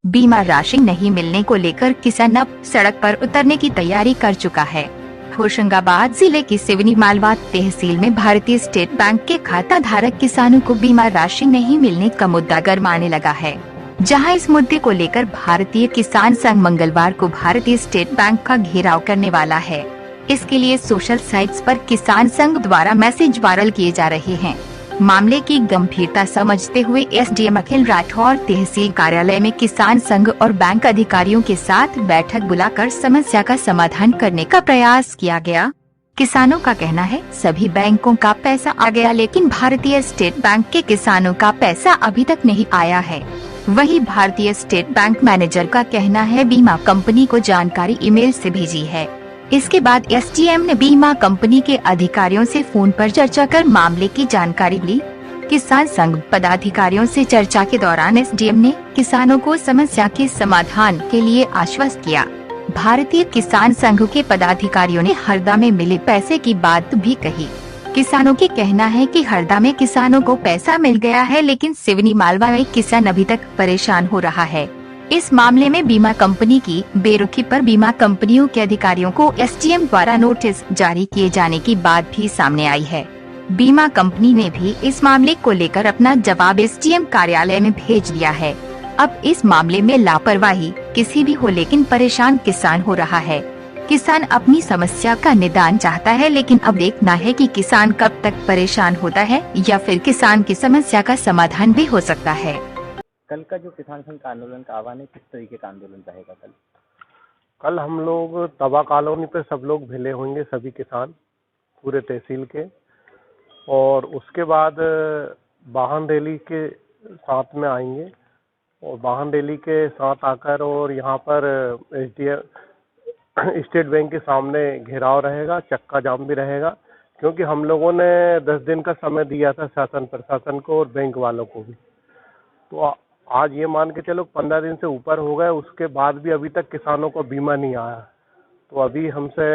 बीमा राशि नहीं मिलने को लेकर किसान अब सड़क पर उतरने की तैयारी कर चुका है। होशंगाबाद जिले की सिवनी मालवा तहसील में भारतीय स्टेट बैंक के खाता धारक किसानों को बीमा राशि नहीं मिलने का मुद्दा गरमाने लगा है। जहां इस मुद्दे को लेकर भारतीय किसान संघ मंगलवार को भारतीय स्टेट बैंक का घेराव करने वाला है। इसके लिए सोशल साइट्स पर किसान संघ द्वारा मैसेज वायरल किए जा रहे हैं। मामले की गंभीरता समझते हुए एसडीएम अखिल राठौर तहसील कार्यालय में किसान संघ और बैंक अधिकारियों के साथ बैठक बुलाकर समस्या का समाधान करने का प्रयास किया गया। किसानों का कहना है सभी बैंकों का पैसा आ गया, लेकिन भारतीय स्टेट बैंक के किसानों का पैसा अभी तक नहीं आया है। वहीं भारतीय स्टेट बैंक मैनेजर का कहना है बीमा कंपनी को जानकारी ईमेल से भेजी है। इसके बाद एसडीएम ने बीमा कंपनी के अधिकारियों से फोन पर चर्चा कर मामले की जानकारी ली। किसान संघ पदाधिकारियों से चर्चा के दौरान एसडीएम ने किसानों को समस्या के समाधान के लिए आश्वस्त किया। भारतीय किसान संघ के पदाधिकारियों ने हरदा में मिले पैसे की बात भी कही। किसानों के कहना है कि हरदा में किसानों को पैसा मिल गया है, लेकिन सिवनी मालवा में किसान अभी तक परेशान हो रहा है। इस मामले में बीमा कंपनी की बेरुखी पर बीमा कंपनियों के अधिकारियों को एसडीएम द्वारा नोटिस जारी किए जाने की बात भी सामने आई है। बीमा कंपनी ने भी इस मामले को लेकर अपना जवाब एसडीएम कार्यालय में भेज दिया है। अब इस मामले में लापरवाही किसी भी हो, लेकिन परेशान किसान हो रहा है। किसान अपनी समस्या का निदान चाहता है, लेकिन अब देखना है कि किसान कब तक परेशान होता है या फिर किसान की समस्या का समाधान भी हो सकता है। कल का जो किसान संघ का आंदोलन का आह्वान है, किस तरीके का आंदोलन रहेगा कल हम लोग तवा कॉलोनी पे सब लोग मिले होंगे, सभी किसान पूरे तहसील के, और उसके बाद वाहन रैली के साथ में आएंगे और वाहन रैली के साथ आकर और यहाँ पर स्टेट बैंक के सामने घेराव रहेगा, चक्का जाम भी रहेगा, क्योंकि हम लोगों ने 10 दिन का समय दिया था शासन प्रशासन को और बैंक वालों को भी। तो आज ये मान के चलो 15 दिन से ऊपर हो गए, उसके बाद भी अभी तक किसानों को बीमा नहीं आया। तो अभी हमसे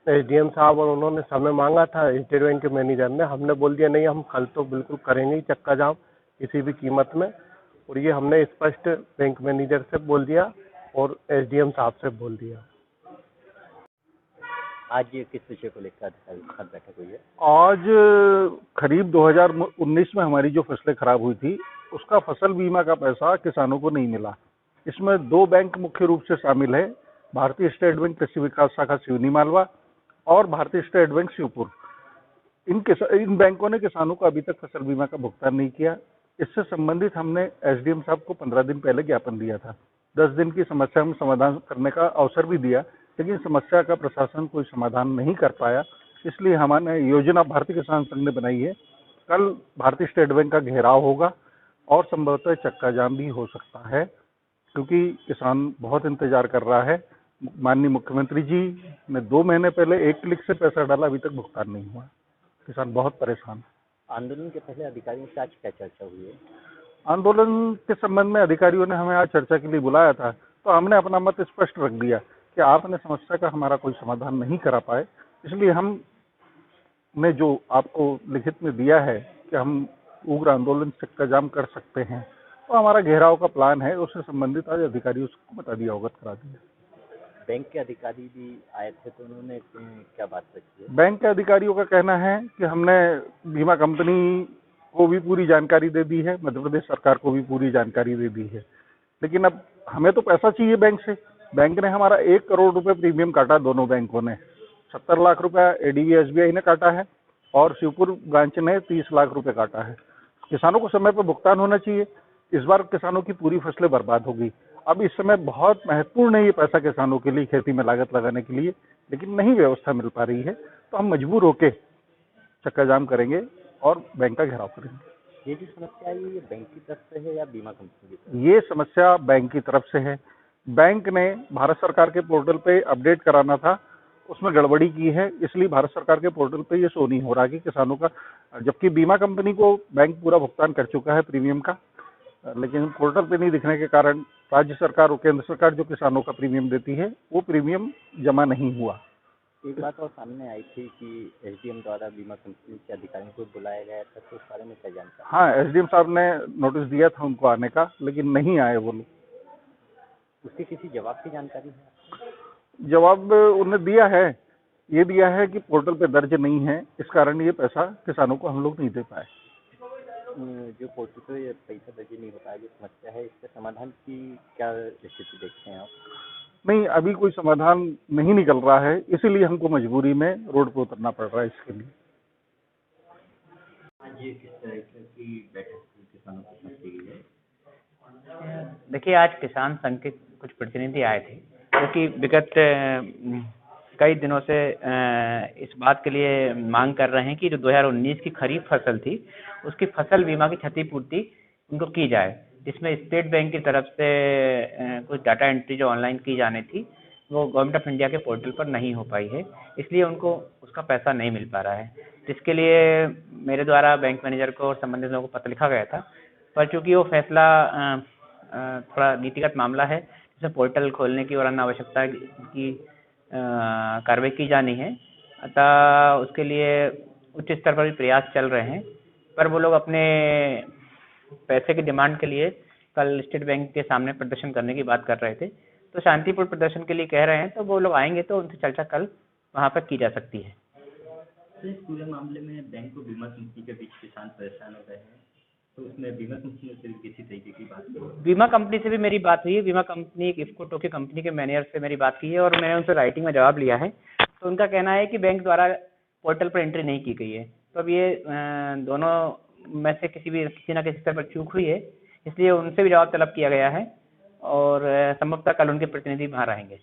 एसडीएम साहब और उन्होंने समय मांगा था स्टेट बैंक के मैनेजर ने, हमने बोल दिया नहीं, हम कल तो बिल्कुल करेंगे ही चक्का जाम किसी भी कीमत में, और ये हमने स्पष्ट बैंक मैनेजर से बोल दिया और एसडीएम साहब से बोल दिया। आज ये किस विषय को लेकर बैठक हुई है? आज करीब 2019 में हमारी जो फसलें खराब हुई थी उसका फसल बीमा का पैसा किसानों को नहीं मिला। इसमें 2 बैंक मुख्य रूप से शामिल है, भारतीय स्टेट बैंक कृषि विकास शाखा सिवनी मालवा और भारतीय स्टेट बैंक शिवपुर। इन बैंकों ने किसानों को अभी तक फसल बीमा का भुगतान नहीं किया। इससे संबंधित हमने एसडीएम साहब को 15 दिन पहले ज्ञापन दिया था। 10 दिन की समस्या में समाधान करने का अवसर भी दिया, लेकिन समस्या का प्रशासन कोई समाधान नहीं कर पाया। इसलिए हमारे योजना भारतीय किसान संघ ने बनाई है, कल भारतीय स्टेट बैंक का घेराव होगा और संभवतः चक्का जाम भी हो सकता है, क्योंकि किसान बहुत इंतजार कर रहा है। माननीय मुख्यमंत्री जी ने 2 महीने पहले 1 क्लिक से पैसा डाला, अभी तक भुगतान नहीं हुआ। किसान बहुत परेशान। आंदोलन के पहले अधिकारियों से आज क्या चर्चा हुई है? आंदोलन के संबंध में अधिकारियों ने हमें आज चर्चा के लिए बुलाया था, तो हमने अपना मत स्पष्ट रख दिया कि आपने समस्या का हमारा कोई समाधान नहीं करा पाए, इसलिए हमने जो आपको लिखित में दिया है कि हम उग्र आंदोलन चक्का जाम कर सकते हैं, तो हमारा घेराव का प्लान है, उससे संबंधित आज अधिकारियों को बता दिया, अवगत करा दिया। बैंक के अधिकारी भी आए थे, तो उन्होंने क्या बात रखी है? बैंक के अधिकारियों का कहना है कि हमने बीमा कंपनी को भी पूरी जानकारी दे दी है, मध्य प्रदेश सरकार को भी पूरी जानकारी दे दी है, लेकिन अब हमें तो पैसा चाहिए बैंक से। बैंक ने हमारा 1 करोड़ रुपए प्रीमियम काटा, दोनों बैंकों ने 70 लाख रुपया एडीबी एसबीआई ने काटा है और शिवपुर ब्रांच ने 30 लाख रुपए काटा है। किसानों को समय पर भुगतान होना चाहिए। इस बार किसानों की पूरी फसलें बर्बाद हो गई। अब इस समय बहुत महत्वपूर्ण है ये पैसा किसानों के लिए, खेती में लागत लगाने के लिए, लेकिन नहीं व्यवस्था मिल पा रही है, तो हम मजबूर होके चक्का जाम करेंगे और बैंक का घेराव करेंगे। ये जो समस्या है ये बैंक की तरफ से है या बीमा कंपनी की तरफ? ये समस्या बैंक की तरफ से है। बैंक ने भारत सरकार के पोर्टल पे अपडेट कराना था, उसमें गड़बड़ी की है, इसलिए भारत सरकार के पोर्टल पे ये शो नहीं हो रहा कि किसानों का, जबकि बीमा कंपनी को बैंक पूरा भुगतान कर चुका है प्रीमियम का, लेकिन पोर्टल पे नहीं दिखने के कारण राज्य सरकार और केंद्र सरकार जो किसानों का प्रीमियम देती है वो प्रीमियम जमा नहीं हुआ। एक बात और सामने आई थी कि एसडीएम द्वारा बीमा कंपनी के अधिकारियों को बुलाया गया था, तो उस बारे में क्या जानकारी? हाँ, एसडीएम साहब ने नोटिस दिया था उनको आने का, लेकिन नहीं आए वो लोग। उसके किसी जवाब की जानकारी है? जवाब उन्हें दिया है, ये दिया है कि पोर्टल पे दर्ज नहीं है, इस कारण ये पैसा किसानों को हम लोग नहीं दे पाए। जो पोर्टल पे ये पैसा दर्ज नहीं होता है, जो समस्या है, इसके समाधान की क्या स्थिति देखते हैं आप? नहीं, अभी कोई समाधान नहीं निकल रहा है, इसीलिए हमको मजबूरी में रोड पे उतरना पड़ रहा है इसके लिए। आज ये किस तरह की बैठक किसानों के साथ की गई है? देखिए, आज किसान संघ के कुछ प्रतिनिधि आए थे, क्योंकि विगत कई दिनों से इस बात के लिए मांग कर रहे हैं कि जो 2019 की खरीफ फसल थी, उसकी फसल बीमा की क्षतिपूर्ति उनको की जाए, जिसमें स्टेट बैंक की तरफ से कुछ डाटा एंट्री जो ऑनलाइन की जानी थी, वो गवर्नमेंट ऑफ इंडिया के पोर्टल पर नहीं हो पाई है, इसलिए उनको उसका पैसा नहीं मिल पा रहा है। जिसके लिए मेरे द्वारा बैंक मैनेजर को और संबंधित लोगों को पत्र लिखा गया था, पर चूंकि वो फैसला थोड़ा नीतिगत मामला है, जिसमें पोर्टल खोलने की और अन्य आवश्यकता की कार्रवाई की जानी है, अतः उसके लिए उच्च स्तर पर भी प्रयास चल रहे हैं। पर वो लोग अपने पैसे की डिमांड के लिए कल स्टेट बैंक के सामने प्रदर्शन करने की बात कर रहे थे, तो शांतिपूर्ण प्रदर्शन के लिए कह रहे हैं, तो वो लोग आएंगे तो उनसे चर्चा कल वहाँ पर की जा सकती है। तो इस पूरे मामले में बैंक और बीमा कंपनी के बीच किसान परेशान हो रहे हैं, तो उसमें बीमा कंपनी से किसी तरीके की बात की? बीमा कंपनी से भी मेरी बात हुई है। बीमा कंपनी इफ्को टोकी कंपनी के मैनेजर से मेरी बात की है और मैंने उनसे राइटिंग में जवाब लिया है। तो उनका कहना है कि बैंक द्वारा पोर्टल पर एंट्री नहीं की गई है। तो अब ये दोनों में से किसी ना किसी स्तर पर चूक हुई है, इसलिए उनसे भी जवाब तलब किया गया है और संभवतः कल उनके प्रतिनिधि वहाँ रहेंगे।